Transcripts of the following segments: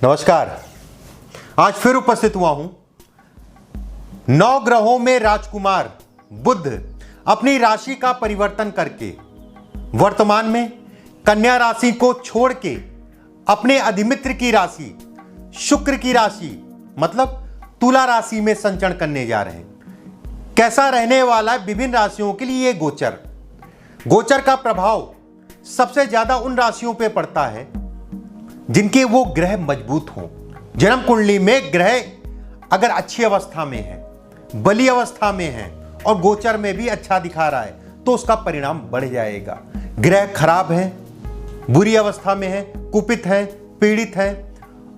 नमस्कार। आज फिर उपस्थित हुआ हूं 9 ग्रहों में राजकुमार बुध अपनी राशि का परिवर्तन करके वर्तमान में कन्या राशि को छोड़ के अपने अधिमित्र की राशि शुक्र की राशि मतलब तुला राशि में संचरण करने जा रहे हैं। कैसा रहने वाला है विभिन्न राशियों के लिए गोचर का प्रभाव सबसे ज्यादा उन राशियों पर पड़ता है जिनके वो ग्रह मजबूत हों। जन्म कुंडली में ग्रह अगर अच्छी अवस्था में है, बली अवस्था में है और गोचर में भी अच्छा दिखा रहा है तो उसका परिणाम बढ़ जाएगा। ग्रह खराब है, बुरी अवस्था में है, कुपित है, पीड़ित है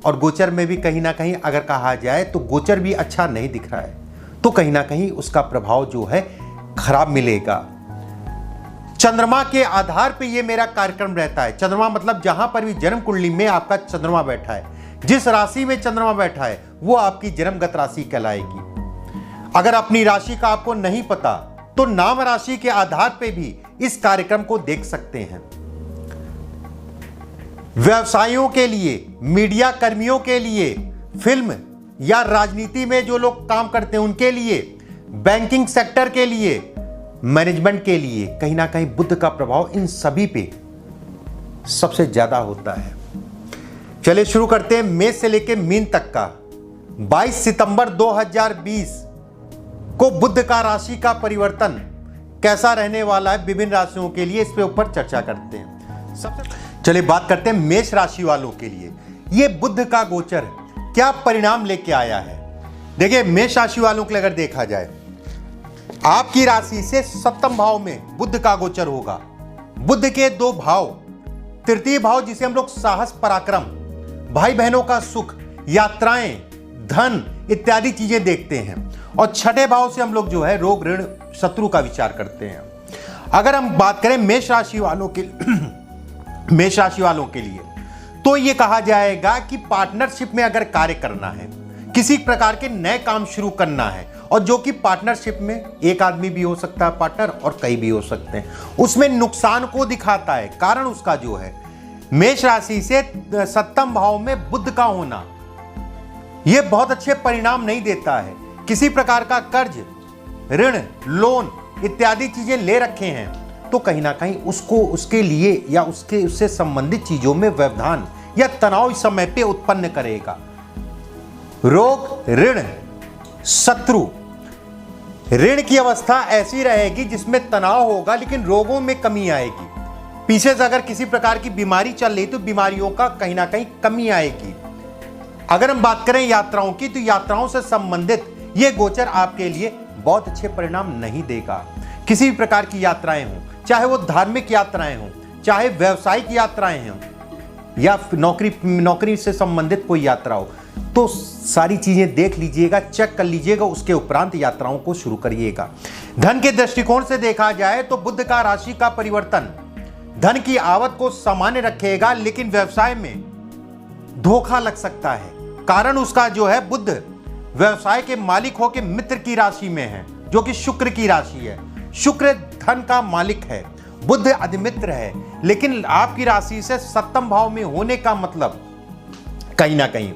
और गोचर में भी कहीं ना कहीं अगर कहा जाए तो गोचर भी अच्छा नहीं दिख रहा है तो कहीं ना कहीं उसका प्रभाव जो है खराब मिलेगा। चंद्रमा के आधार पे ये मेरा कार्यक्रम रहता है। चंद्रमा मतलब जहां पर भी जन्म कुंडली में आपका चंद्रमा बैठा है, जिस राशि में चंद्रमा बैठा है वो आपकी जन्मगत राशि कहलाएगी। अगर अपनी राशि का आपको नहीं पता तो नाम राशि के आधार पे भी इस कार्यक्रम को देख सकते हैं। व्यवसायियों के लिए, मीडिया कर्मियों के लिए, फिल्म या राजनीति में जो लोग काम करते हैं उनके लिए, बैंकिंग सेक्टर के लिए, मैनेजमेंट के लिए कहीं ना कहीं बुध का प्रभाव इन सभी पे सबसे ज्यादा होता है। चलिए शुरू करते हैं मेष से लेकर मीन तक का। 22 सितंबर 2020 को बुध का राशि का परिवर्तन कैसा रहने वाला है विभिन्न राशियों के लिए, इस पे ऊपर चर्चा करते हैं। चलिए बात करते हैं मेष राशि वालों के लिए ये बुध का गोचर क्या परिणाम लेके आया है। देखिए मेष राशि वालों के लिए अगर देखा जाए आपकी राशि से 7वें भाव में बुध का गोचर होगा। बुध के 2 भाव, तृतीय भाव जिसे हम लोग साहस पराक्रम, भाई बहनों का सुख, यात्राएं, धन इत्यादि चीजें देखते हैं और 6ठे भाव से हम लोग जो है रोग ऋण शत्रु का विचार करते हैं। अगर हम बात करें मेष राशि वालों के लिए तो ये कहा जाएगा कि पार्टनरशिप में अगर कार्य करना है, किसी प्रकार के नए काम शुरू करना है और जो कि पार्टनरशिप में एक आदमी भी हो सकता है पार्टनर और कई भी हो सकते हैं, उसमें नुकसान को दिखाता है। कारण उसका जो है मेष राशि से 7वें भाव में बुध का होना यह बहुत अच्छे परिणाम नहीं देता है। किसी प्रकार का कर्ज, ऋण, लोन इत्यादि चीजें ले रखे हैं तो कहीं ना कहीं उसको उसके लिए या उससे संबंधित चीजों में व्यवधान या तनाव इस समय पे उत्पन्न करेगा। रोग, ऋण, शत्रु, ऋण की अवस्था ऐसी रहेगी जिसमें तनाव होगा लेकिन रोगों में कमी आएगी। पीछे से अगर किसी प्रकार की बीमारी चल रही तो बीमारियों का कहीं ना कहीं कमी आएगी। अगर हम बात करें यात्राओं की तो यात्राओं से संबंधित यह गोचर आपके लिए बहुत अच्छे परिणाम नहीं देगा। किसी भी प्रकार की यात्राएं हों, चाहे वो धार्मिक यात्राएं हों, चाहे व्यावसायिक यात्राएं हों या नौकरी से संबंधित कोई यात्रा हो, तो सारी चीजें देख लीजिएगा, चेक कर लीजिएगा, उसके उपरांत यात्राओं को शुरू करिएगा। धन के दृष्टिकोण से देखा जाए तो बुध का राशि का परिवर्तन धन की आवक को सामान्य रखेगा लेकिन व्यवसाय में धोखा लग सकता है। कारण उसका जो है बुध व्यवसाय के मालिक होकर मित्र की राशि में है जो कि शुक्र की राशि है। शुक्र धन का मालिक है, बुध अधिमित्र है, लेकिन आपकी राशि से 7वें भाव में होने का मतलब कहीं ना कहीं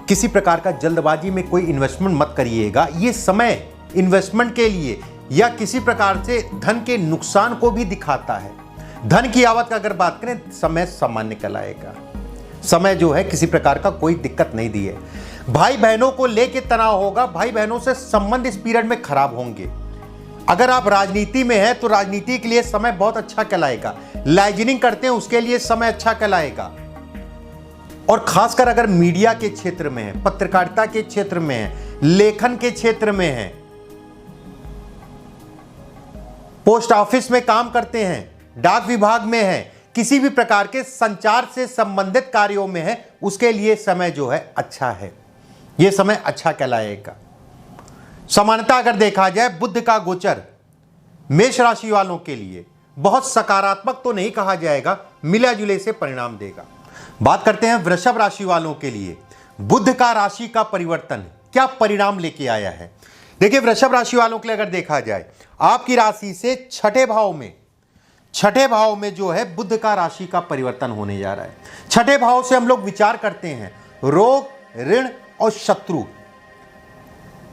किसी प्रकार का जल्दबाजी में कोई इन्वेस्टमेंट मत करिएगा। ये समय इन्वेस्टमेंट के लिए या किसी प्रकार से धन के नुकसान को भी दिखाता है। धन की आवक अगर बात करें समय सामान्य कहलाएगा। समय जो है किसी प्रकार का कोई दिक्कत नहीं दी है। भाई बहनों को लेके तनाव होगा, भाई बहनों से संबंध इस पीरियड में खराब होंगे। अगर आप राजनीति में हैं तो राजनीति के लिए समय बहुत अच्छा कहलाएगा। लाइजनिंग करते हैं उसके लिए समय अच्छा कहलाएगा। और खासकर अगर मीडिया के क्षेत्र में है, पत्रकारिता के क्षेत्र में है, लेखन के क्षेत्र में है, पोस्ट ऑफिस में काम करते हैं, डाक विभाग में है, किसी भी प्रकार के संचार से संबंधित कार्यों में है, उसके लिए समय जो है अच्छा है। यह समय अच्छा कहलाएगा। सामान्यतः अगर देखा जाए बुध का गोचर मेष राशि वालों के लिए बहुत सकारात्मक तो नहीं कहा जाएगा, मिला जुले से परिणाम देगा। बात करते हैं वृषभ राशि वालों के लिए बुध का राशि का परिवर्तन क्या परिणाम लेके आया है। देखिए वृषभ राशि वालों के लिए अगर देखा जाए आपकी राशि से 6ठे भाव में जो है बुध का राशि का परिवर्तन होने जा रहा है। 6ठे भाव से हम लोग विचार करते हैं रोग, ऋण और शत्रु।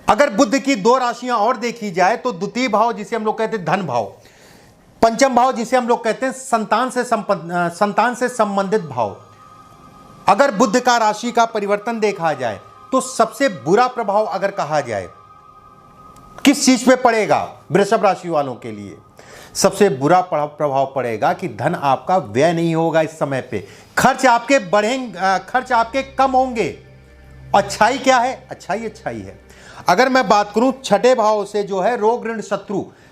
अगर बुध की दो राशियां और देखी जाए तो द्वितीय भाव जिसे हम लोग कहते हैं धन भाव, पंचम भाव जिसे हम लोग कहते हैं संतान से संबंधित भाव। अगर बुध का राशि का परिवर्तन देखा जाए तो सबसे बुरा प्रभाव अगर कहा जाए किस चीज पे पड़ेगा वृषभ राशि वालों के लिए, सबसे बुरा प्रभाव पड़ेगा कि धन आपका व्यय नहीं होगा इस समय पे, खर्च आपके बढ़ेंगे, खर्च आपके कम होंगे। अच्छाई क्या है? अच्छाई है। अगर मैं बात करूं छठे भाव से जो है रोग, ऋण,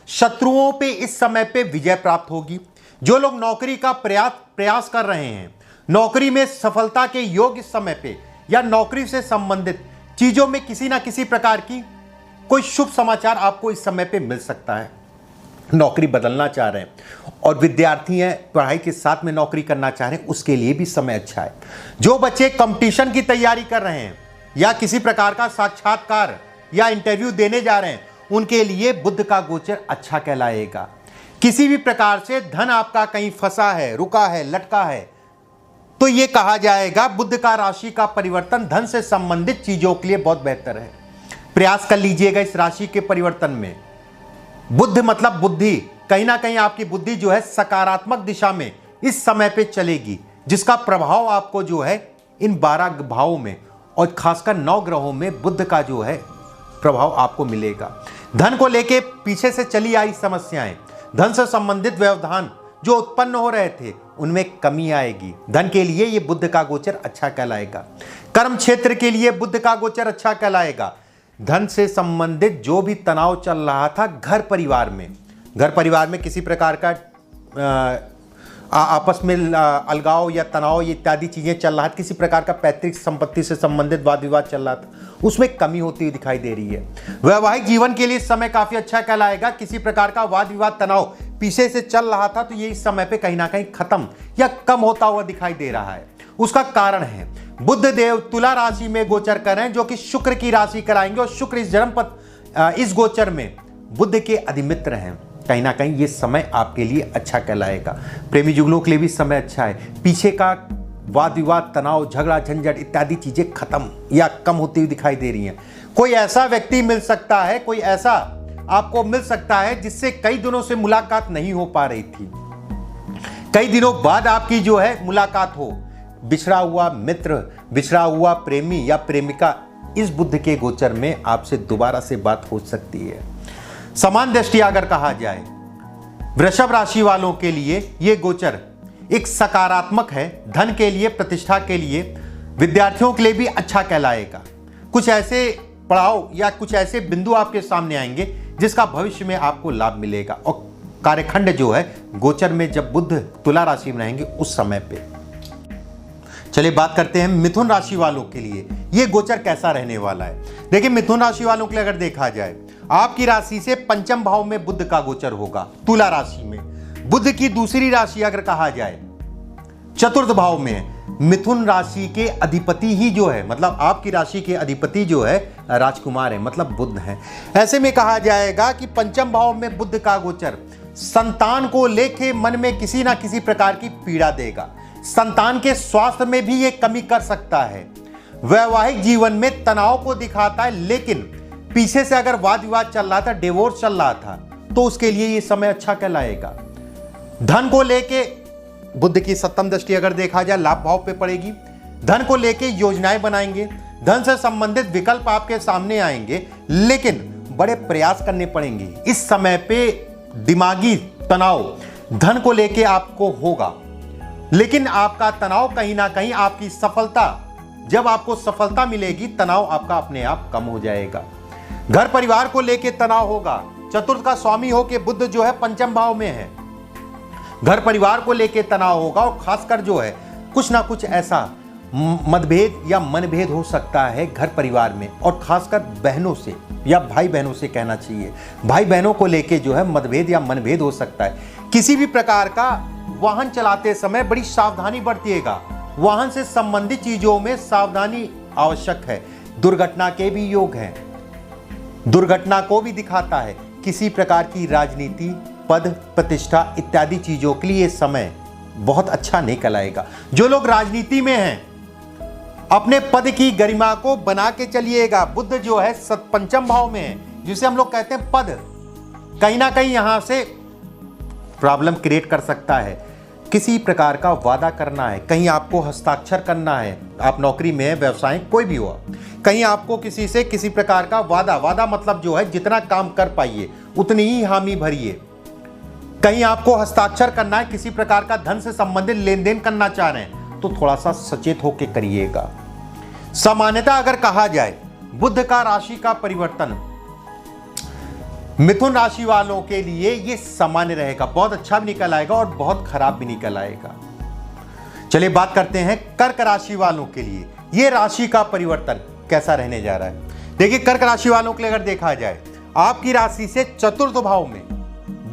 शत्रुओं पे इस समय पे विजय प्राप्त होगी। जो लोग नौकरी का प्रयास कर रहे हैं, नौकरी में सफलता के योग इस समय पे, या नौकरी से संबंधित चीजों में किसी ना किसी प्रकार की कोई शुभ समाचार आपको इस समय पे मिल सकता है। नौकरी बदलना चाह रहे हैं और विद्यार्थी हैं, पढ़ाई के साथ में नौकरी करना चाह रहे हैं, उसके लिए भी समय अच्छा है। जो बच्चे कंपटीशन की तैयारी कर रहे हैं या किसी प्रकार का साक्षात्कार या इंटरव्यू देने जा रहे हैं, उनके लिए बुध का गोचर अच्छा कहलाएगा। किसी भी प्रकार से धन आपका कहीं फंसा है, रुका है, लटका है, तो यह कहा जाएगा बुध का राशि का परिवर्तन धन से संबंधित चीजों के लिए बहुत बेहतर है। प्रयास कर लीजिएगा इस राशि के परिवर्तन में। बुद्ध मतलब बुद्धि, कहीं ना कहीं आपकी बुद्धि जो है सकारात्मक दिशा में इस समय पे चलेगी, जिसका प्रभाव आपको जो है इन 12 भावों में और खासकर 9 ग्रहों में बुध का जो है प्रभाव आपको मिलेगा। धन को लेके पीछे से चली आई समस्याएं, धन से संबंधित व्यवधान जो उत्पन्न हो रहे थे, उनमें कमी आएगी। धन के लिए ये बुध का गोचर अच्छा कहलाएगा। कर्म क्षेत्र के लिए बुध का गोचर अच्छा कहलाएगा। धन से संबंधित जो भी तनाव चल रहा था घर परिवार में किसी प्रकार का आपस में अलगाव या तनाव इत्यादि चीजें चल रहा था, किसी प्रकार का पैतृक संपत्ति से संबंधित वाद विवाद चल रहा था, उसमें कमी होती हुई दिखाई दे रही है। वैवाहिक जीवन के लिए समय काफी अच्छा कहलाएगा। किसी प्रकार का वाद विवाद तनाव पीछे से चल रहा था तो ये इस समय पे कहीं ना कहीं खत्म या कम होता हुआ दिखाई दे रहा है। उसका कारण है बुध देव तुला राशि में गोचर कर रहे हैं, जो कि शुक्र की राशि कराएंगे, और शुक्र इस जन्मपथ इस गोचर में बुध के अधिमित्र हैं। कहीं ना कहीं ये समय आपके लिए अच्छा कहलाएगा। प्रेमी जुगलों के लिए भी समय अच्छा है। पीछे का वाद विवाद, तनाव, झगड़ा, झंझट इत्यादि चीजें खत्म या कम होती हुई दिखाई दे रही हैं। कोई ऐसा व्यक्ति मिल सकता है, कोई ऐसा आपको मिल सकता है जिससे कई दिनों से मुलाकात नहीं हो पा रही थी, कई दिनों बाद आपकी जो है मुलाकात हो। बिछड़ा हुआ मित्र, बिछड़ा हुआ प्रेमी या प्रेमिका इस बुध के गोचर में आपसे दोबारा से बात हो सकती है। समान दृष्टि अगर कहा जाए वृषभ राशि वालों के लिए यह गोचर एक सकारात्मक है। धन के लिए, प्रतिष्ठा के लिए, विद्यार्थियों के लिए भी अच्छा कहलाएगा। कुछ ऐसे पड़ाव या कुछ ऐसे बिंदु आपके सामने आएंगे जिसका भविष्य में आपको लाभ मिलेगा। और कार्यखंड जो है गोचर में जब बुध तुला राशि में रहेंगे उस समय पे। चलिए बात करते हैं मिथुन राशि वालों के लिए ये गोचर कैसा रहने वाला है। देखिए मिथुन राशि वालों के लिए अगर देखा जाए, आपकी राशि से पंचम भाव में बुध का गोचर होगा, तुला राशि में। बुध की दूसरी राशि अगर कहा जाए चतुर्थ भाव में है। मिथुन राशि के अधिपति ही जो है, मतलब आपकी राशि के अधिपति जो है राजकुमार है, मतलब बुध है। ऐसे में कहा जाएगा कि पंचम भाव में बुध का गोचर संतान को लेके मन में किसी ना किसी प्रकार की पीड़ा देगा। संतान के स्वास्थ्य में भी ये कमी कर सकता है। वैवाहिक जीवन में तनाव को दिखाता है, लेकिन पीछे से अगर वाद विवाद चल रहा था, डिवोर्स चल रहा था, तो उसके लिए ये समय अच्छा कहलाएगा। धन को लेके बुध की सप्तम दृष्टि अगर देखा जाए लाभ भाव पे पड़ेगी। धन को लेके योजनाएं बनाएंगे, धन से संबंधित विकल्प आपके सामने आएंगे, लेकिन बड़े प्रयास करने पड़ेंगे। इस समय पे दिमागी तनाव धन को लेके आपको होगा, लेकिन आपका तनाव कहीं ना कहीं आपकी सफलता, जब आपको सफलता मिलेगी तनाव आपका अपने आप कम हो जाएगा। घर परिवार को लेके तनाव होगा। चतुर्थ का स्वामी हो के बुध जो है पंचम भाव में है, घर परिवार को लेके तनाव होगा। और खासकर जो है कुछ ना कुछ ऐसा मतभेद या मनभेद हो सकता है घर परिवार में, और खासकर बहनों से या भाई बहनों से कहना चाहिए, भाई बहनों को लेके जो है मतभेद या मनभेद हो सकता है। किसी भी प्रकार का वाहन चलाते समय बड़ी सावधानी बरतिएगा। वाहन से संबंधित चीजों में सावधानी आवश्यक है। दुर्घटना के भी योग हैं, दुर्घटना को भी दिखाता है। किसी प्रकार की राजनीति, पद, प्रतिष्ठा इत्यादि चीजों के लिए समय बहुत अच्छा नहीं कहलाएगा। जो लोग राजनीति में हैं अपने पद की गरिमा को बना के चलिएगा। बुध जो है पंचम भाव में है, जिसे हम लोग कहते हैं पद, कहीं ना कहीं यहां से प्रॉब्लम क्रिएट कर सकता है। किसी प्रकार का वादा करना है, कहीं आपको हस्ताक्षर करना है, आप नौकरी में, व्यवसाय, कोई भी हो, कहीं आपको किसी से किसी प्रकार का वादा मतलब जो है जितना काम कर पाइए उतनी ही हामी भरिए। कहीं आपको हस्ताक्षर करना है, किसी प्रकार का धन से संबंधित लेन देन करना चाह रहे हैं तो थोड़ा सा सचेत होकर करिएगा। सामान्यतः अगर कहा जाए बुध का राशि का परिवर्तन मिथुन राशि वालों के लिए ये सामान्य रहेगा, बहुत अच्छा भी निकल आएगा और बहुत खराब भी निकल आएगा। चलिए बात करते हैं कर्क राशि वालों के लिए ये राशि का परिवर्तन कैसा रहने जा रहा है। देखिए कर्क राशि वालों के लिए अगर देखा जाए आपकी राशि से चतुर्थ भाव में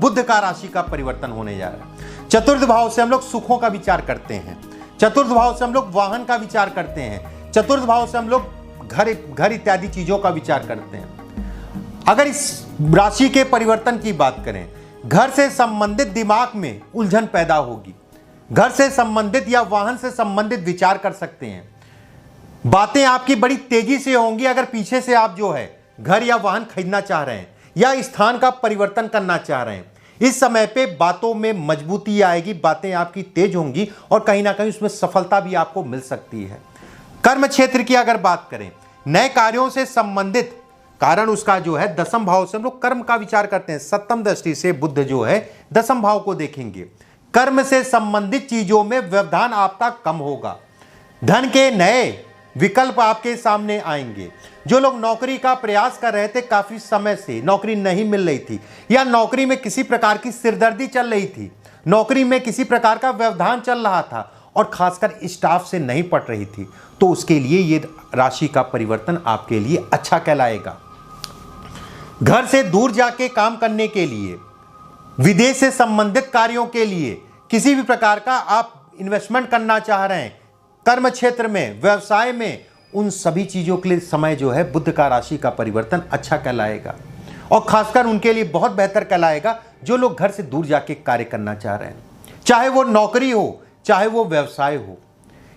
बुध का राशि का परिवर्तन होने जा रहा है। चतुर्थ भाव से हम लोग सुखों का विचार करते हैं, चतुर्थ भाव से हम लोग वाहन का विचार करते हैं, चतुर्थ भाव से हम लोग घर इत्यादि चीजों का विचार करते हैं। अगर इस राशि के परिवर्तन की बात करें, घर से संबंधित दिमाग में उलझन पैदा होगी, घर से संबंधित या वाहन से संबंधित विचार कर सकते हैं, बातें आपकी बड़ी तेजी से होंगी। अगर पीछे से आप जो है घर या वाहन खरीदना चाह रहे हैं या स्थान का परिवर्तन करना चाह रहे हैं, इस समय पे बातों में मजबूती आएगी, बातें आपकी तेज होंगी और कहीं ना कहीं उसमें सफलता भी आपको मिल सकती है। कर्म क्षेत्र की अगर बात करें, नए कार्यों से संबंधित कारण उसका जो है दसम भाव से हम लोग कर्म का विचार करते हैं। सप्तम दृष्टि से बुध जो है दसम भाव को देखेंगे। कर्म से संबंधित चीजों में व्यवधान आपका कम होगा, धन के नए विकल्प आपके सामने आएंगे। जो लोग नौकरी का प्रयास कर रहे थे, काफी समय से नौकरी नहीं मिल रही थी या नौकरी में किसी प्रकार की सिरदर्दी चल रही थी, नौकरी में किसी प्रकार का व्यवधान चल रहा था और खासकर स्टाफ से नहीं पट रही थी, तो उसके लिए ये राशि का परिवर्तन आपके लिए अच्छा कहलाएगा। घर से दूर जाके काम करने के लिए, विदेश से संबंधित कार्यों के लिए, किसी भी प्रकार का आप इन्वेस्टमेंट करना चाह रहे हैं, कर्म क्षेत्र में, व्यवसाय में, उन सभी चीजों के लिए समय जो है बुध का राशि का परिवर्तन अच्छा कहलाएगा और खासकर उनके लिए बहुत बेहतर कहलाएगा जो लोग घर से दूर जाके कार्य करना चाह रहे हैं, चाहे वो नौकरी हो, चाहे वो व्यवसाय हो।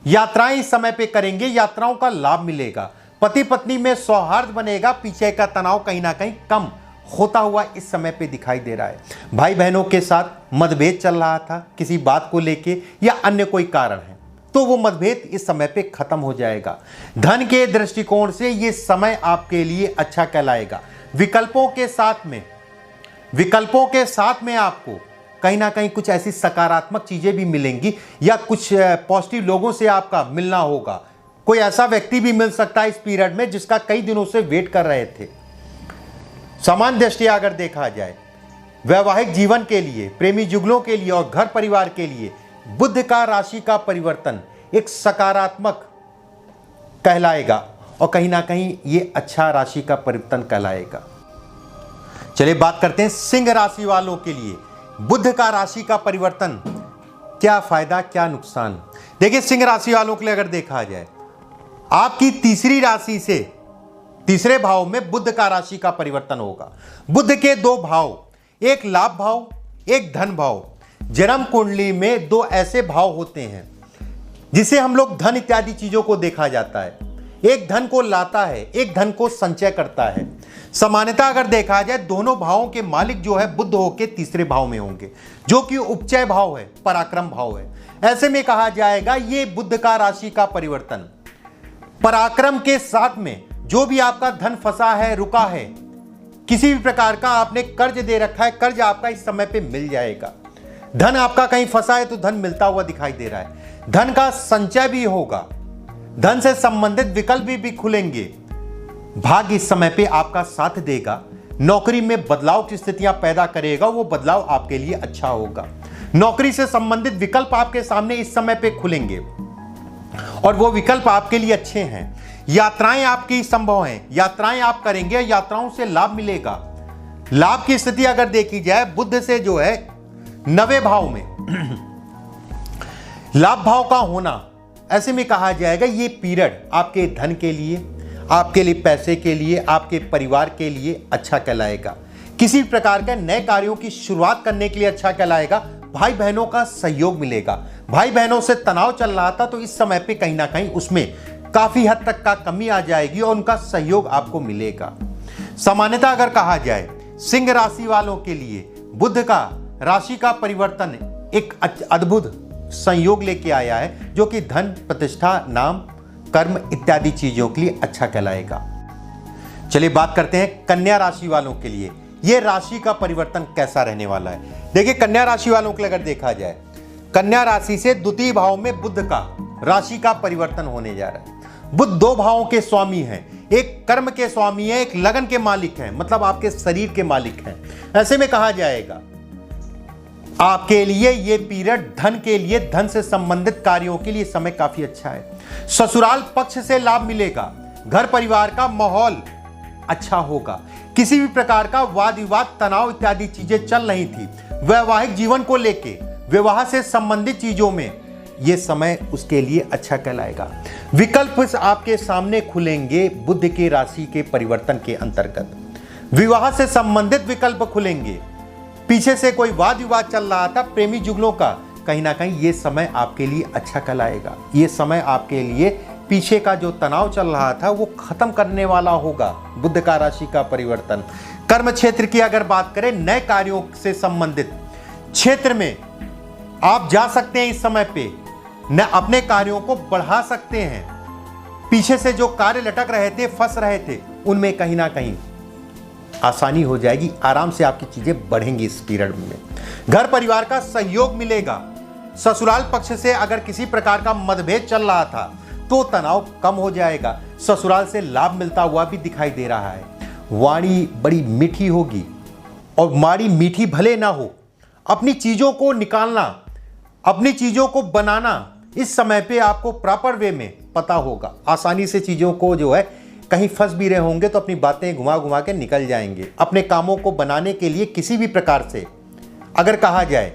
यात्राएं इस समय पे करेंगे, यात्राओं का लाभ मिलेगा, पति पत्नी में सौहार्द बनेगा, पीछे का तनाव कहीं ना कहीं कम होता हुआ इस समय पे दिखाई दे रहा है। भाई बहनों के साथ मतभेद चल रहा था किसी बात को लेके या अन्य कोई कारण है, तो वो मतभेद इस समय पे खत्म हो जाएगा। धन के दृष्टिकोण से ये समय आपके लिए अच्छा कहलाएगा। विकल्पों के साथ में आपको कहीं ना कहीं कुछ ऐसी सकारात्मक चीजें भी मिलेंगी या कुछ पॉजिटिव लोगों से आपका मिलना होगा। कोई ऐसा व्यक्ति भी मिल सकता है इस पीरियड में जिसका कई दिनों से वेट कर रहे थे। समान दृष्टिया अगर देखा जाए वैवाहिक जीवन के लिए, प्रेमी जुगलों के लिए और घर परिवार के लिए बुध का राशि का परिवर्तन एक सकारात्मक कहलाएगा और कहीं ना कहीं ये अच्छा राशि का परिवर्तन कहलाएगा। चलिए बात करते हैं सिंह राशि वालों के लिए बुध का राशि का परिवर्तन, क्या फायदा क्या नुकसान। देखिए सिंह राशि वालों के लिए अगर देखा जाए आपकी तीसरी राशि से तीसरे भाव में बुध का राशि का परिवर्तन होगा। बुध के दो भाव, एक लाभ भाव, एक धन भाव। जन्म कुंडली में दो ऐसे भाव होते हैं जिसे हम लोग धन इत्यादि चीजों को देखा जाता है। एक धन को लाता है, एक धन को संचय करता है। सामान्यतः अगर देखा जाए दोनों भावों के मालिक जो है बुध होके तीसरे भाव में होंगे, जो कि उपचय भाव है, पराक्रम भाव है। ऐसे में कहा जाएगा ये बुध का राशि का परिवर्तन पराक्रम के साथ में, जो भी आपका धन फंसा है, रुका है, किसी भी प्रकार का आपने कर्ज दे रखा है, कर्ज आपका इस समय पे मिल जाएगा। धन आपका कहीं फंसा है तो धन मिलता हुआ दिखाई दे रहा है। धन का संचय भी होगा, धन से संबंधित विकल्प भी खुलेंगे। भाग्य इस समय पे आपका साथ देगा, नौकरी में बदलाव की स्थितियां पैदा करेगा, वो बदलाव आपके लिए अच्छा होगा। नौकरी से संबंधित विकल्प आपके सामने इस समय पे खुलेंगे और वो विकल्प आपके लिए अच्छे हैं। यात्राएं आपकी संभव हैं, यात्राएं आप करेंगे, यात्राओं से लाभ मिलेगा। लाभ की स्थिति अगर देखी जाए बुध से जो है 9वें भाव में लाभ भाव का होना, ऐसे में कहा जाएगा ये पीरियड आपके धन के लिए, आपके लिए पैसे के लिए, आपके परिवार के लिए अच्छा कहलाएगा। किसी प्रकार के नए कार्यों की शुरुआत करने के लिए अच्छा कहलाएगा। भाई बहनों का सहयोग मिलेगा। भाई बहनों से तनाव चल रहा था तो इस समय पे कहीं ना कहीं उसमें काफी हद तक का कमी आ जाएगी और उनका सहयोग आपको मिलेगा। सामान्यतः अगर कहा जाए सिंह राशि वालों के लिए बुध का राशि का परिवर्तन एक अद्भुत संयोग लेके आया है, जो कि धन, प्रतिष्ठा, नाम, कर्म इत्यादि चीजों के लिए अच्छा कहलाएगा। चलिए बात करते हैं कन्या राशि वालों के लिए यह राशि का परिवर्तन कैसा रहने वाला है। देखिए कन्या राशि वालों के लिए अगर देखा जाए, कन्या राशि से द्वितीय भाव में बुध का राशि का परिवर्तन होने जा रहा है। बुध दो भावों के स्वामी हैं, एक कर्म के स्वामी है, एक लगन के मालिक हैं, मतलब आपके शरीर के मालिक हैं। ऐसे में कहा जाएगा आपके लिए ये पीरियड धन के लिए, धन से संबंधित कार्यों के लिए समय काफी अच्छा है। ससुराल पक्ष से लाभ मिलेगा, घर परिवार का माहौल अच्छा होगा। किसी भी प्रकार का वाद विवाद, तनाव इत्यादि चीजें चल रही थी, वैवाहिक जीवन को लेके, विवाह से संबंधित चीजों में यह समय उसके लिए अच्छा कहलाएगा। विकल्प आपके सामने खुलेंगे बुध के राशि के परिवर्तन के अंतर्गत। विवाह से संबंधित विकल्प खुलेंगे। पीछे से कोई वाद विवाद चल रहा था प्रेमी जुगलों का, कहीं ना कहीं ये समय आपके लिए अच्छा कहलाएगा। ये समय आपके लिए पीछे का जो तनाव चल रहा था वो खत्म करने वाला होगा। बुध का राशि का परिवर्तन। कर्म क्षेत्र की अगर बात करें, नए कार्यों से संबंधित क्षेत्र में आप जा सकते हैं। इस समय पे न अपने कार्यों को बढ़ा सकते हैं। पीछे से जो कार्य लटक रहे थे, फंस रहे थे, उनमें कहीं ना कहीं आसानी हो जाएगी। आराम से आपकी चीजें बढ़ेंगी इस पीरियड में। घर परिवार का सहयोग मिलेगा। ससुराल पक्ष से अगर किसी प्रकार का मतभेद चल रहा था तो तनाव कम हो जाएगा। ससुराल से लाभ मिलता हुआ भी दिखाई दे रहा है। वाणी बड़ी मीठी होगी, और वाणी मीठी भले ना हो, अपनी चीजों को निकालना, अपनी चीजों को बनाना इस समय पे आपको प्रॉपर वे में पता होगा। आसानी से चीजों को जो है, कहीं फंस भी रहे होंगे तो अपनी बातें घुमा घुमा के निकल जाएंगे। अपने कामों को बनाने के लिए किसी भी प्रकार से अगर कहा जाए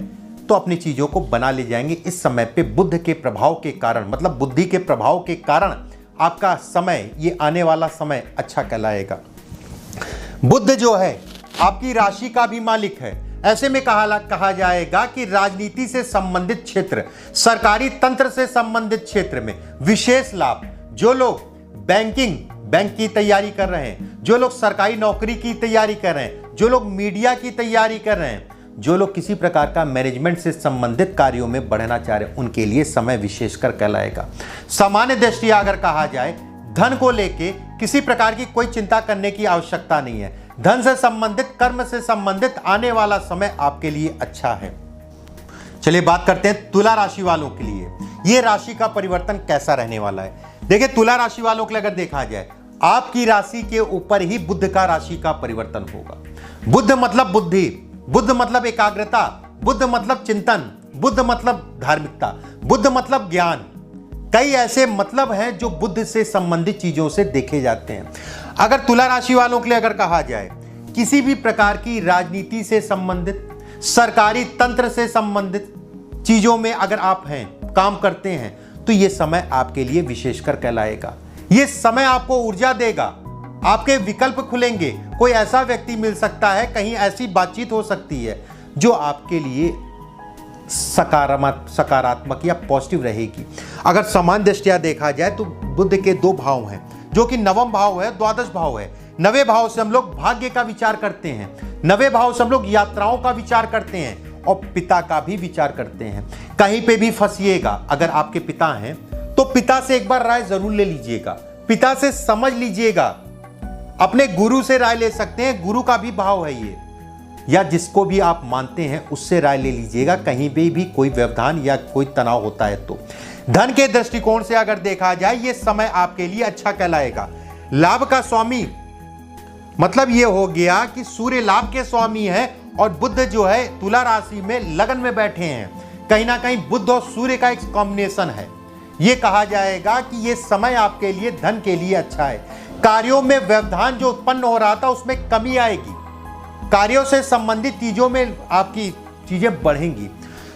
तो अपनी चीजों को बना ले जाएंगे। इस समय पे बुध के प्रभाव के कारण, मतलब बुद्धि के प्रभाव के कारण आपका समय, ये आने वाला समय अच्छा कहलाएगा। बुध जो है आपकी राशि का भी मालिक है। ऐसे में कहा जाएगा कि राजनीति से संबंधित क्षेत्र, सरकारी तंत्र से संबंधित क्षेत्र में विशेष लाभ। जो लोग बैंक की तैयारी कर रहे हैं, जो लोग सरकारी नौकरी की तैयारी कर रहे हैं, जो लोग मीडिया की तैयारी कर रहे हैं, जो लोग किसी प्रकार का मैनेजमेंट से संबंधित कार्यों में बढ़ना चाह रहे हैं, उनके लिए समय विशेषकर कहलाएगा। सामान्य दृष्टिया अगर कहा जाए, धन को लेके किसी प्रकार की कोई चिंता करने की आवश्यकता नहीं है। धन से संबंधित, कर्म से संबंधित आने वाला समय आपके लिए अच्छा है। चलिए बात करते हैं तुला राशि वालों के लिए यह राशि का परिवर्तन कैसा रहने वाला है। देखिए तुला राशि वालों के लिए अगर देखा जाए, आपकी राशि के ऊपर ही बुध का राशि का परिवर्तन होगा। बुध मतलब बुद्धि, बुध मतलब एकाग्रता, बुध मतलब चिंतन, बुध मतलब धार्मिकता, बुध मतलब ज्ञान। कई ऐसे मतलब हैं जो बुध से संबंधित चीजों से देखे जाते हैं। अगर तुला राशि वालों के लिए अगर कहा जाए, किसी भी प्रकार की राजनीति से संबंधित, सरकारी तंत्र से संबंधित चीजों में अगर आप हैं, काम करते हैं, तो यह समय आपके लिए विशेषकर कहलाएगा। यह समय आपको ऊर्जा देगा, आपके विकल्प खुलेंगे। कोई ऐसा व्यक्ति मिल सकता है, कहीं ऐसी बातचीत हो सकती है जो आपके लिए सकारात्मक या पॉजिटिव रहेगी। अगर समान दृष्टिया देखा जाए तो बुध के दो भाव हैं, जो कि नवम भाव है, द्वादश भाव है। नवे भाव से हम लोग भाग्य का विचार करते हैं, नवे भाव से हम लोग यात्राओं का विचार करते हैं और पिता का भी विचार करते हैं। कहीं पे भी फंसिएगा, अगर आपके पिता हैं तो पिता से एक बार राय जरूर ले लीजिएगा, पिता से समझ लीजिएगा। अपने गुरु से राय ले सकते हैं, गुरु का भी भाव है ये, या जिसको भी आप मानते हैं उससे राय ले लीजिएगा। कहीं पे भी कोई व्यवधान या कोई तनाव होता है तो धन के दृष्टिकोण से अगर देखा जाए, ये समय आपके लिए अच्छा कहलाएगा। लाभ का स्वामी मतलब ये हो गया कि सूर्य लाभ के स्वामी है और बुध जो है तुला राशि में लगन में बैठे हैं। कहीं ना कहीं बुध और सूर्य का एक कॉम्बिनेशन है। ये कहा जाएगा कि ये समय आपके लिए धन के लिए अच्छा है। कार्यों में व्यवधान जो उत्पन्न हो रहा था उसमें कमी आएगी। कार्यों से संबंधित चीजों में आपकी चीजें बढ़ेंगी।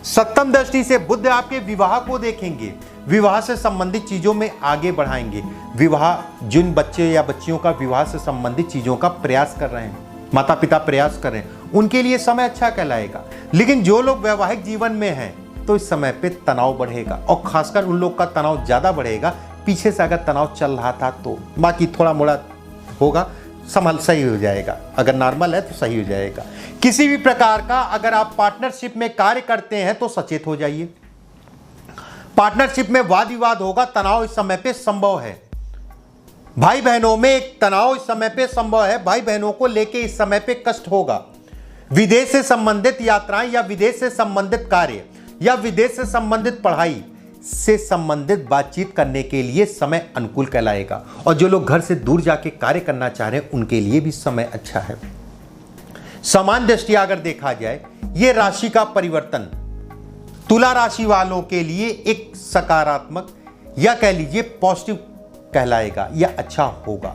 सप्तम दृष्टि से बुध आपके विवाह को देखेंगे, विवाह से संबंधित चीजों में आगे बढ़ाएंगे। विवाह, जिन बच्चे या बच्चियों का विवाह से संबंधित चीजों का प्रयास कर रहे हैं, माता पिता प्रयास कर रहे हैं, उनके लिए समय अच्छा कहलाएगा। लेकिन जो लोग वैवाहिक जीवन में हैं तो इस समय पे तनाव बढ़ेगा, और खासकर उन लोग का तनाव ज्यादा बढ़ेगा पीछे से अगर तनाव चल रहा था तो बाकी थोड़ा मोड़ा होगा, सही हो जाएगा। अगर नॉर्मल है तो सही हो जाएगा। किसी भी प्रकार का अगर आप पार्टनरशिप में कार्य करते हैं तो सचेत हो जाइए। पार्टनरशिप में वाद विवाद होगा, तनाव इस समय पे संभव है। भाई बहनों में एक तनाव इस समय पे संभव है। भाई बहनों को लेके इस समय पे कष्ट होगा। विदेश से संबंधित यात्राएं या विदेश से संबंधित कार्य या विदेश से संबंधित पढ़ाई से संबंधित बातचीत करने के लिए समय अनुकूल कहलाएगा। और जो लोग घर से दूर जाके कार्य करना चाह रहे हैं उनके लिए भी समय अच्छा है। समान दृष्टिया अगर देखा जाए, ये राशि का परिवर्तन तुला राशि वालों के लिए एक सकारात्मक या कह लीजिए पॉजिटिव कहलाएगा या अच्छा होगा।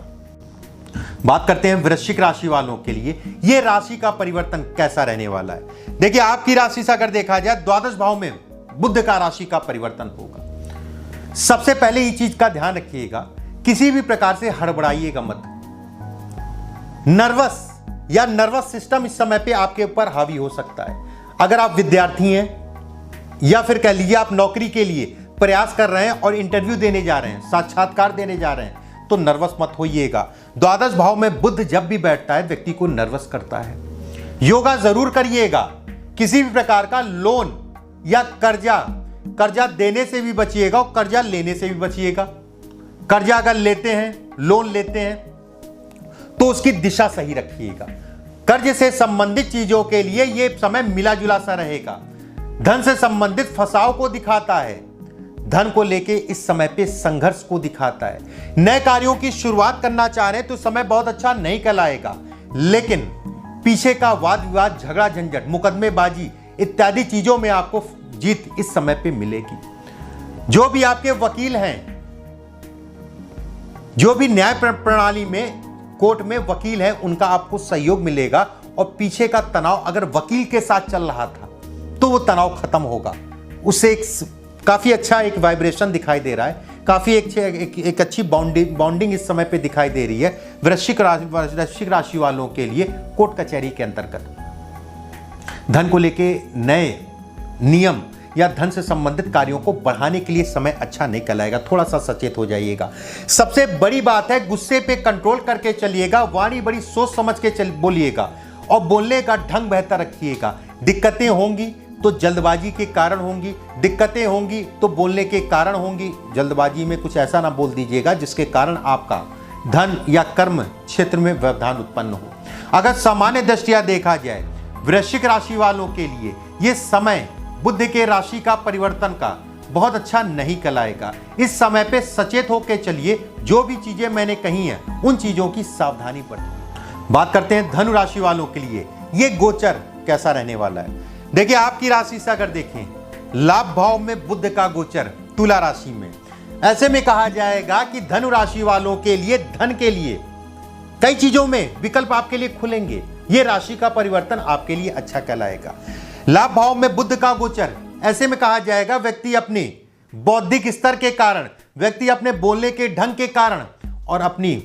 बात करते हैं वृश्चिक राशि वालों के लिए यह राशि का परिवर्तन कैसा रहने वाला है। देखिए, आपकी राशि से अगर देखा जाए, द्वादश भाव में बुध का राशि का परिवर्तन होगा। सबसे पहले ये चीज का ध्यान रखिएगा, किसी भी प्रकार से हड़बड़ाइएगा मत। नर्वस सिस्टम इस समय पे आपके ऊपर हावी हो सकता है। अगर आप विद्यार्थी हैं या फिर कह लीजिए आप नौकरी के लिए प्रयास कर रहे हैं और इंटरव्यू देने जा रहे हैं, साक्षात्कार देने जा रहे हैं, तो नर्वस मत होइएगा। द्वादश भाव में बुध जब भी बैठता है व्यक्ति को नर्वस करता है। योगा जरूर करिएगा। किसी भी प्रकार का लोन या कर्जा देने से भी बचिएगा और कर्जा लेने से भी बचिएगा। कर्जा अगर लेते हैं, लोन लेते हैं, तो उसकी दिशा सही रखिएगा। कर्ज से संबंधित चीजों के लिए यह समय मिला जुला सा रहेगा। धन से संबंधित फंसाव को दिखाता है। धन को लेके इस समय पे संघर्ष को दिखाता है। नए कार्यों की शुरुआत करना चाह रहे हैं तो समय बहुत अच्छा नहीं कहलाएगा, लेकिन पीछे का वाद विवाद, झगड़ा झंझट, मुकदमेबाजी इत्यादि चीजों में आपको जीत इस समय पे मिलेगी। जो भी आपके वकील हैं, जो भी न्याय प्रणाली में कोर्ट में वकील है, उनका आपको सहयोग मिलेगा। और पीछे का तनाव अगर वकील के साथ चल रहा था तो वो तनाव खत्म होगा। उससे काफी अच्छा एक वाइब्रेशन दिखाई दे रहा है। काफी एक अच्छी बॉन्डिंग इस समय पे दिखाई दे रही है वृश्चिक राशि वालों के लिए। कोर्ट कचहरी के अंतर्गत धन को लेके नए नियम या धन से संबंधित कार्यों को बढ़ाने के लिए समय अच्छा नहीं कहलाएगा। थोड़ा सा सचेत हो जाइएगा। सबसे बड़ी बात है, गुस्से पे कंट्रोल करके चलिएगा। वाणी बड़ी सोच समझ के बोलिएगा और बोलने का ढंग बेहतर रखिएगा। दिक्कतें होंगी तो जल्दबाजी के कारण होंगी, दिक्कतें होंगी तो बोलने के कारण होंगी। जल्दबाजी में कुछ ऐसा ना बोल दीजिएगा जिसके कारण आपका धन या कर्म क्षेत्र में व्यवधान उत्पन्न हो। अगर सामान्य दृष्टिया देखा जाए, वृश्चिक राशि वालों के लिए यह समय बुध के राशि का परिवर्तन का बहुत अच्छा नहीं कहलाएगा। इस समय पे सचेत होकर चलिए। जो भी चीजें मैंने कही हैं उन चीजों की सावधानी बरतें। बात करते हैं धनु राशि वालों के लिए यह गोचर कैसा रहने वाला है। देखिए, आपकी राशि से अगर देखें, लाभ भाव में बुध का गोचर तुला राशि में, ऐसे में कहा जाएगा कि धनु राशि वालों के लिए धन के लिए कई चीजों में विकल्प आपके लिए खुलेंगे। यह राशि का परिवर्तन आपके लिए अच्छा कहलाएगा। लाभ भाव में बुध का गोचर, ऐसे में कहा जाएगा व्यक्ति अपने बौद्धिक स्तर के कारण, व्यक्ति अपने बोलने के ढंग के कारण और अपनी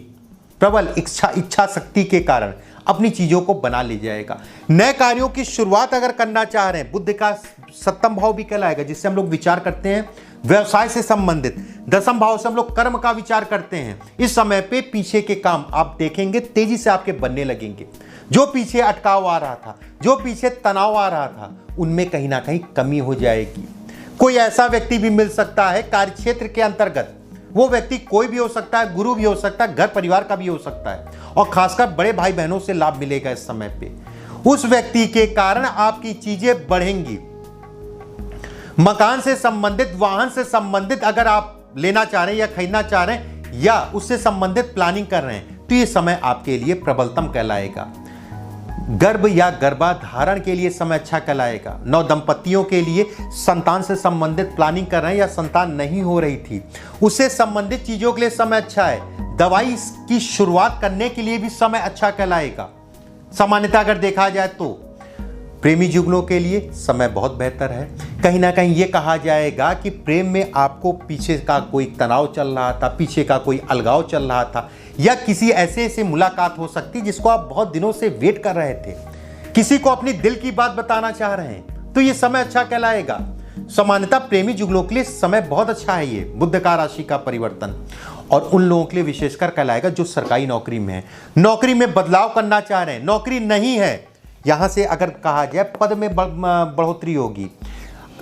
प्रबल इच्छा शक्ति के कारण अपनी चीजों को बना ले जाएगा। नए कार्यों की शुरुआत अगर करना चाह रहे हैं, बुध का सप्तम भाव भी कहलाएगा, जिससे हम लोग विचार करते हैं व्यवसाय से संबंधित। दसम भाव से हम लोग कर्म का विचार करते हैं। इस समय पे पीछे के काम आप देखेंगे तेजी से आपके बनने लगेंगे। जो पीछे अटकाव आ रहा था, जो पीछे तनाव आ रहा था, उनमें कहीं ना कहीं कमी हो जाएगी। कोई ऐसा व्यक्ति भी मिल सकता है कार्य क्षेत्र के अंतर्गत। वो व्यक्ति कोई भी हो सकता है, गुरु भी हो सकता है, घर परिवार का भी हो सकता है, और खासकर बड़े भाई बहनों से लाभ मिलेगा इस समय पे। उस व्यक्ति के कारण आपकी चीजें बढ़ेंगी। मकान से संबंधित, वाहन से संबंधित अगर आप लेना चाह रहे हैं या खरीदना चाह रहे हैं या उससे संबंधित प्लानिंग कर रहे हैं, तो ये समय आपके लिए प्रबलतम कहलाएगा। गर्भ या गर्भाधारण के लिए समय अच्छा कहलाएगा। नव दंपतियों के लिए संतान से संबंधित प्लानिंग कर रहे हैं या संतान नहीं हो रही थी, उससे संबंधित चीजों के लिए समय अच्छा है। दवाई की शुरुआत करने के लिए भी समय अच्छा कहलाएगा। सामान्यतः अगर देखा जाए तो प्रेमी जुगनों के लिए समय बहुत बेहतर है। कहीं ना कहीं ये कहा जाएगा कि प्रेम में आपको पीछे का कोई तनाव चल रहा था, पीछे का कोई अलगाव चल रहा था, या किसी ऐसे से मुलाकात हो सकती जिसको आप बहुत दिनों से वेट कर रहे थे, किसी को अपनी दिल की बात बताना चाह रहे हैं, तो ये समय अच्छा कहलाएगा। सामान्यतः प्रेमी जुगलों के लिए समय बहुत अच्छा है। ये बुध का राशि का परिवर्तन और उन लोगों के लिए विशेषकर कहलाएगा जो सरकारी नौकरी में है, नौकरी में बदलाव करना चाह रहे हैं, नौकरी नहीं है, यहां से अगर कहा जाए पद में बढ़ोतरी होगी,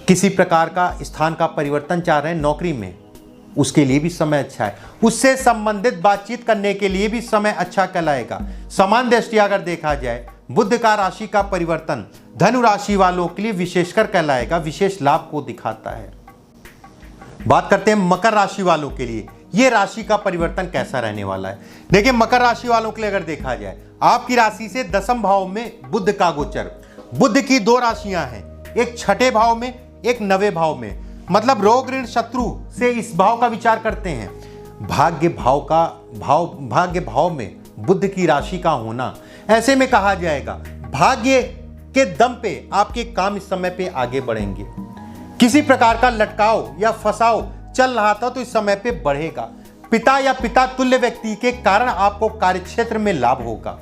किसी प्रकार का स्थान का परिवर्तन चाह रहे हैं नौकरी में, उसके लिए भी समय अच्छा है। उससे संबंधित बातचीत करने के लिए भी समय अच्छा कहलाएगा। समान दृष्टि अगर देखा जाए बुध का राशि का परिवर्तन धनु राशि वालों के लिए विशेषकर कहलाएगा, विशेष लाभ को दिखाता है। बात करते हैं मकर राशि वालों के लिए, ये राशि का परिवर्तन कैसा रहने वाला है। देखिए मकर राशि वालों के लिए अगर देखा जाए आपकी राशि से दसम भाव में बुध का गोचर, बुध की दो राशियां हैं, एक छठे भाव में एक नवे भाव में, मतलब रोग ऋण शत्रु से इस भाव का विचार करते हैं। भाग्य भाव में बुध की राशि का होना, ऐसे में कहा जाएगा भाग्य के दम पे आपके काम इस समय पे आगे बढ़ेंगे। किसी प्रकार का लटकाव या फसाव चल रहा था तो इस समय पे बढ़ेगा। पिता या पिता तुल्य व्यक्ति के कारण आपको कार्यक्षेत्र में लाभ होगा।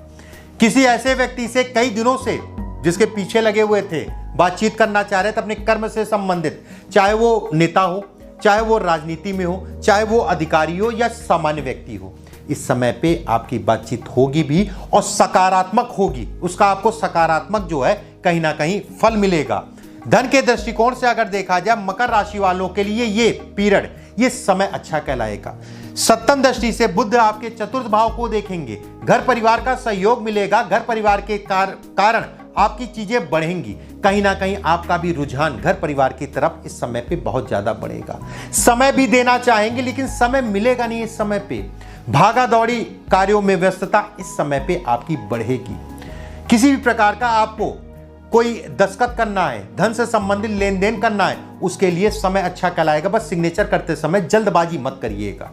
किसी ऐसे व्यक्ति से कई दिनों से जिसके पीछे लगे हुए थे, बातचीत करना चाह रहे थे अपने कर्म से संबंधित, चाहे वो नेता हो, चाहे वो राजनीति में हो, चाहे वो अधिकारी हो या सामान्य व्यक्ति हो, इस समय पे आपकी बातचीत होगी भी और सकारात्मक होगी। उसका आपको सकारात्मक जो है कहीं ना कहीं फल मिलेगा। धन के दृष्टिकोण से अगर देखा जाए मकर राशि वालों के लिए ये पीरियड, ये समय अच्छा कहलाएगा। सप्तम दृष्टि से बुध आपके चतुर्थ भाव को देखेंगे, घर परिवार का सहयोग मिलेगा, घर परिवार के कारण आपकी चीजें बढ़ेंगी। कहीं ना कहीं आपका भी रुझान घर परिवार की तरफ इस समय पे बहुत ज्यादा बढ़ेगा। समय भी देना चाहेंगे लेकिन समय मिलेगा नहीं। इस समय पे भागा दौड़ी कार्यों में व्यस्तता इस समय पे आपकी बढ़ेगी। किसी भी प्रकार का आपको कोई दस्तखत करना है, धन से संबंधित लेन देन करना है, उसके लिए समय अच्छा कहलाएगा। बस सिग्नेचर करते समय जल्दबाजी मत करिएगा।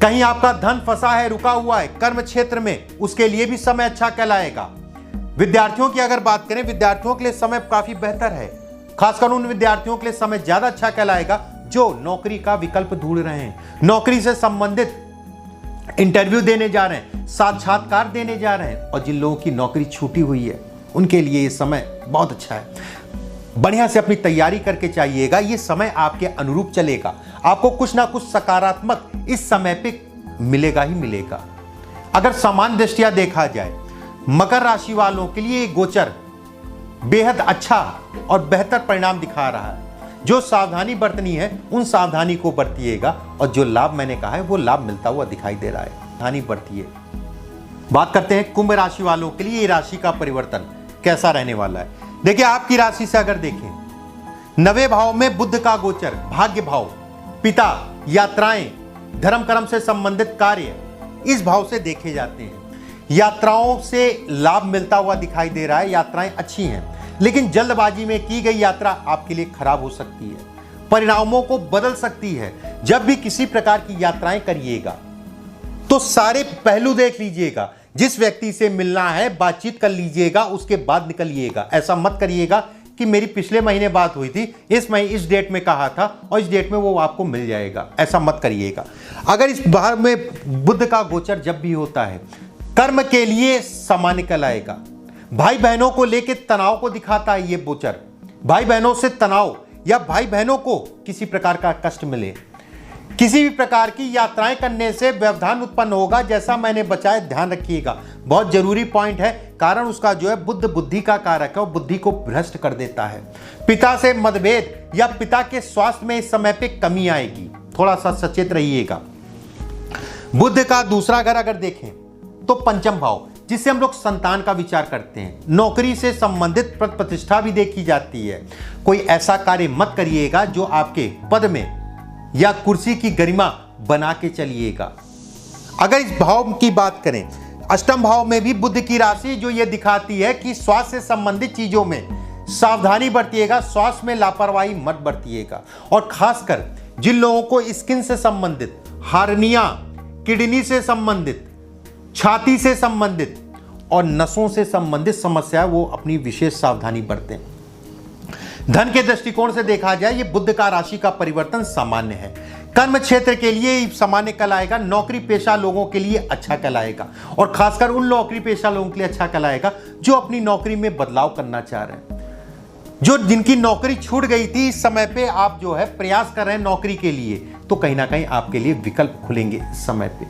कहीं आपका धन फंसा है, रुका हुआ है कर्म क्षेत्र में, उसके लिए भी समय अच्छा कहलाएगा। विद्यार्थियों की अगर बात करें, विद्यार्थियों के लिए समय काफी बेहतर है। खासकर उन विद्यार्थियों के लिए समय ज्यादा अच्छा कहलाएगा जो नौकरी का विकल्प ढूंढ रहे हैं, नौकरी से संबंधित इंटरव्यू देने जा रहे हैं, साक्षात्कार देने जा रहे हैं, और जिन लोगों की नौकरी छूटी हुई है उनके लिए ये समय बहुत अच्छा है। बढ़िया से अपनी तैयारी करके चाहिएगा, ये समय आपके अनुरूप चलेगा। आपको कुछ ना कुछ सकारात्मक इस समय पे मिलेगा ही मिलेगा। अगर समान दृष्टिया देखा जाए मकर राशि वालों के लिए गोचर बेहद अच्छा और बेहतर परिणाम दिखा रहा है। जो सावधानी बरतनी है उन सावधानी को बरतिएगा, और जो लाभ मैंने कहा है वो लाभ मिलता हुआ दिखाई दे रहा है। सावधानी बरतिए। बात करते हैं कुंभ राशि वालों के लिए ये राशि का परिवर्तन कैसा रहने वाला है। देखिए आपकी राशि से अगर देखें, नवे भाव में बुध का गोचर, भाग्य भाव, पिता, यात्राएं, धर्म कर्म से संबंधित कार्य इस भाव से देखे जाते हैं। यात्राओं से लाभ मिलता हुआ दिखाई दे रहा है। यात्राएं अच्छी हैं, लेकिन जल्दबाजी में की गई यात्रा आपके लिए खराब हो सकती है, परिणामों को बदल सकती है। जब भी किसी प्रकार की यात्राएं करिएगा तो सारे पहलू देख लीजिएगा। जिस व्यक्ति से मिलना है बातचीत कर लीजिएगा, उसके बाद निकलिएगा। ऐसा मत करिएगा कि मेरी पिछले महीने बात हुई थी, इस डेट में कहा था और इस डेट में वो आपको मिल जाएगा, ऐसा मत करिएगा। अगर इस बार में बुध का गोचर जब भी होता है, कर्म के लिए सामान्य कहलाएगा। भाई बहनों को लेकर तनाव को दिखाता है ये गोचर। भाई बहनों से तनाव या भाई बहनों को किसी प्रकार का कष्ट मिले, किसी भी प्रकार की यात्राएं करने से व्यवधान उत्पन्न होगा। जैसा मैंने बताया, ध्यान रखिएगा, बहुत जरूरी पॉइंट है। कारण उसका जो है बुध बुद्धि का कारक है और बुद्धि को भ्रष्ट कर देता है। पिता से मतभेद या पिता के स्वास्थ्य में इस समय पे कमी आएगी, थोड़ा सा सचेत रहिएगा। बुध का दूसरा घर अगर देखें तो पंचम भाव, जिससे हम लोग संतान का विचार करते हैं, नौकरी से संबंधित प्रतिष्ठा भी देखी जाती है। कोई ऐसा कार्य मत करिएगा जो आपके पद में या कुर्सी की गरिमा बना के चलिएगा। अगर इस भाव की बात करें, अष्टम भाव में भी बुध की राशि जो ये दिखाती है कि स्वास्थ्य से संबंधित चीजों में सावधानी बरतिएगा, स्वास्थ्य में लापरवाही मत बरतिएगा। और खासकर जिन लोगों को स्किन से संबंधित, हार्निया, किडनी से संबंधित, छाती से संबंधित और नसों से संबंधित समस्या, वो अपनी विशेष सावधानी बरतें। धन के दृष्टिकोण से देखा जाए ये बुध का राशि का परिवर्तन सामान्य है। कर्म क्षेत्र के लिए सामान्य कहलाएगा, नौकरी पेशा लोगों के लिए अच्छा कहलाएगा, और खासकर उन नौकरी पेशा लोगों के लिए अच्छा कहलाएगा जो अपनी नौकरी में बदलाव करना चाह रहे हैं। जो जिनकी नौकरी छूट गई थी, इस समय पे आप जो है प्रयास कर रहे हैं नौकरी के लिए, तो कहीं ना कहीं आपके लिए विकल्प खुलेंगे इस समय पे।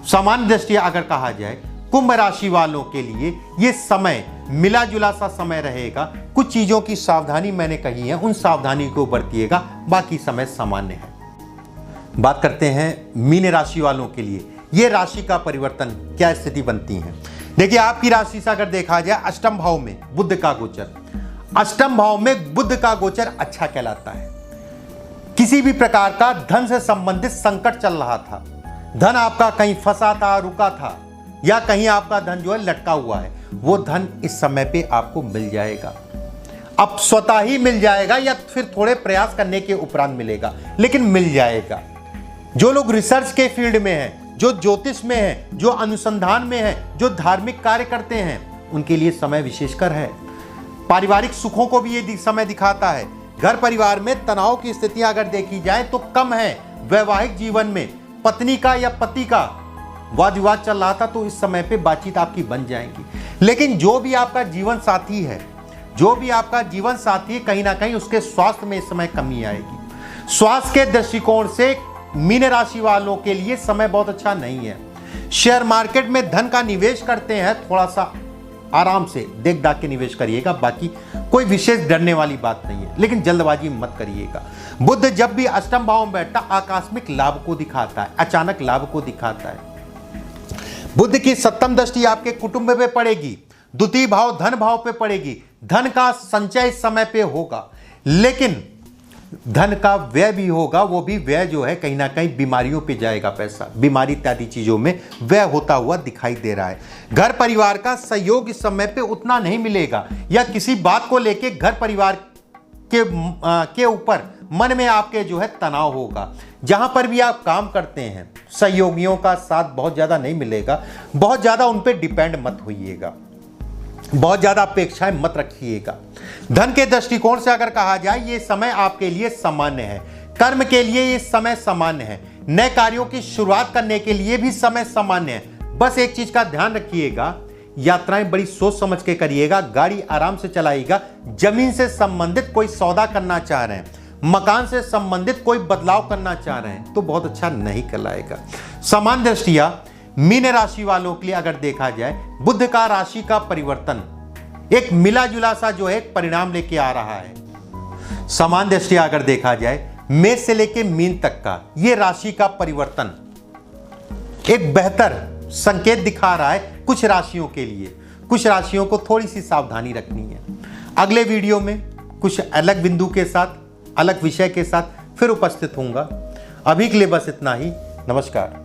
सामान्य दृष्टि अगर कहा जाए कुंभ राशि वालों के लिए ये समय मिला जुला सा समय रहेगा। कुछ चीजों की सावधानी मैंने कही है, उन सावधानी को बरतिएगा, बाकी समय सामान्य है। बात करते हैं मीन राशि वालों के लिए ये राशि का परिवर्तन क्या स्थिति बनती है। देखिए, आपकी राशि से अगर देखा जाए अष्टम भाव में बुध का गोचर, अष्टम भाव में बुध का गोचर अच्छा कहलाता है। किसी भी प्रकार का धन से संबंधित संकट चल रहा था, धन आपका कहीं फंसा था, रुका था, या कहीं आपका धन जो है लटका हुआ है, वो धन इस समय पे आपको मिल जाएगा। अब स्वतः ही मिल जाएगा या फिर थोड़े प्रयास करने के उपरांत मिलेगा, लेकिन मिल जाएगा। जो लोग रिसर्च के फील्ड में हैं, जो ज्योतिष में हैं, जो अनुसंधान में हैं, जो धार्मिक कार्य करते हैं, उनके लिए समय विशेषकर है। पारिवारिक सुखों को भी ये समय दिखाता है। घर परिवार में तनाव की स्थितियां अगर देखी जाए तो कम है। वैवाहिक जीवन में पत्नी का या पति का वाद विवाद चल रहा था, तो इस समय पे बातचीत आपकी बन जाएगी। लेकिन जो भी आपका जीवन साथी है, कहीं ना कहीं उसके स्वास्थ्य में इस समय कमी आएगी। स्वास्थ्य के दृष्टिकोण से मीन राशि वालों के लिए समय बहुत अच्छा नहीं है। शेयर मार्केट में धन का निवेश करते हैं, थोड़ा सा आराम से देख दाख के निवेश करिएगा, बाकी कोई विशेष डरने वाली बात नहीं है, लेकिन जल्दबाजी मत करिएगा। बुध जब भी अष्टम भाव में बैठता आकस्मिक लाभ को दिखाता है, अचानक लाभ को दिखाता है। बुध की सप्तम दृष्टि आपके कुटुंब पे पड़ेगी, द्वितीय भाव धन भाव पे पड़ेगी। धन का संचय इस समय पे होगा, लेकिन धन का व्यय भी होगा। वो भी व्यय जो है कहीं ना कहीं बीमारियों पे जाएगा, पैसा बीमारी इत्यादि चीजों में व्यय होता हुआ दिखाई दे रहा है। घर परिवार का सहयोग इस समय पे उतना नहीं मिलेगा, या किसी बात को लेके घर परिवार के ऊपर मन में आपके जो है तनाव होगा। जहां पर भी आप काम करते हैं, सहयोगियों का साथ बहुत ज्यादा नहीं मिलेगा। बहुत ज्यादा उन पर डिपेंड मत होइएगा, बहुत ज्यादा अपेक्षाएं मत रखिएगा। धन के दृष्टिकोण से अगर कहा जाए ये समय आपके लिए सामान्य है। कर्म के लिए ये समय सामान्य है। नए कार्यों की शुरुआत करने के लिए भी समय सामान्य है। बस एक चीज का ध्यान रखिएगा, यात्राएं बड़ी सोच समझ के करिएगा, गाड़ी आराम से चलाइएगा। जमीन से संबंधित कोई सौदा करना चाह रहे हैं, मकान से संबंधित कोई बदलाव करना चाह रहे हैं, तो बहुत अच्छा नहीं कहलाएगा। समान दृष्टिया मीन राशि वालों के लिए अगर देखा जाए बुध का राशि का परिवर्तन एक मिला जुला सा जो है परिणाम लेके आ रहा है। समान दृष्टिया अगर देखा जाए मेष से लेके मीन तक का ये राशि का परिवर्तन एक बेहतर संकेत दिखा रहा है कुछ राशियों के लिए। कुछ राशियों को थोड़ी सी सावधानी रखनी है। अगले वीडियो में कुछ अलग बिंदु के साथ, अलग विषय के साथ फिर उपस्थित होऊंगा। अभी के लिए बस इतना ही। नमस्कार।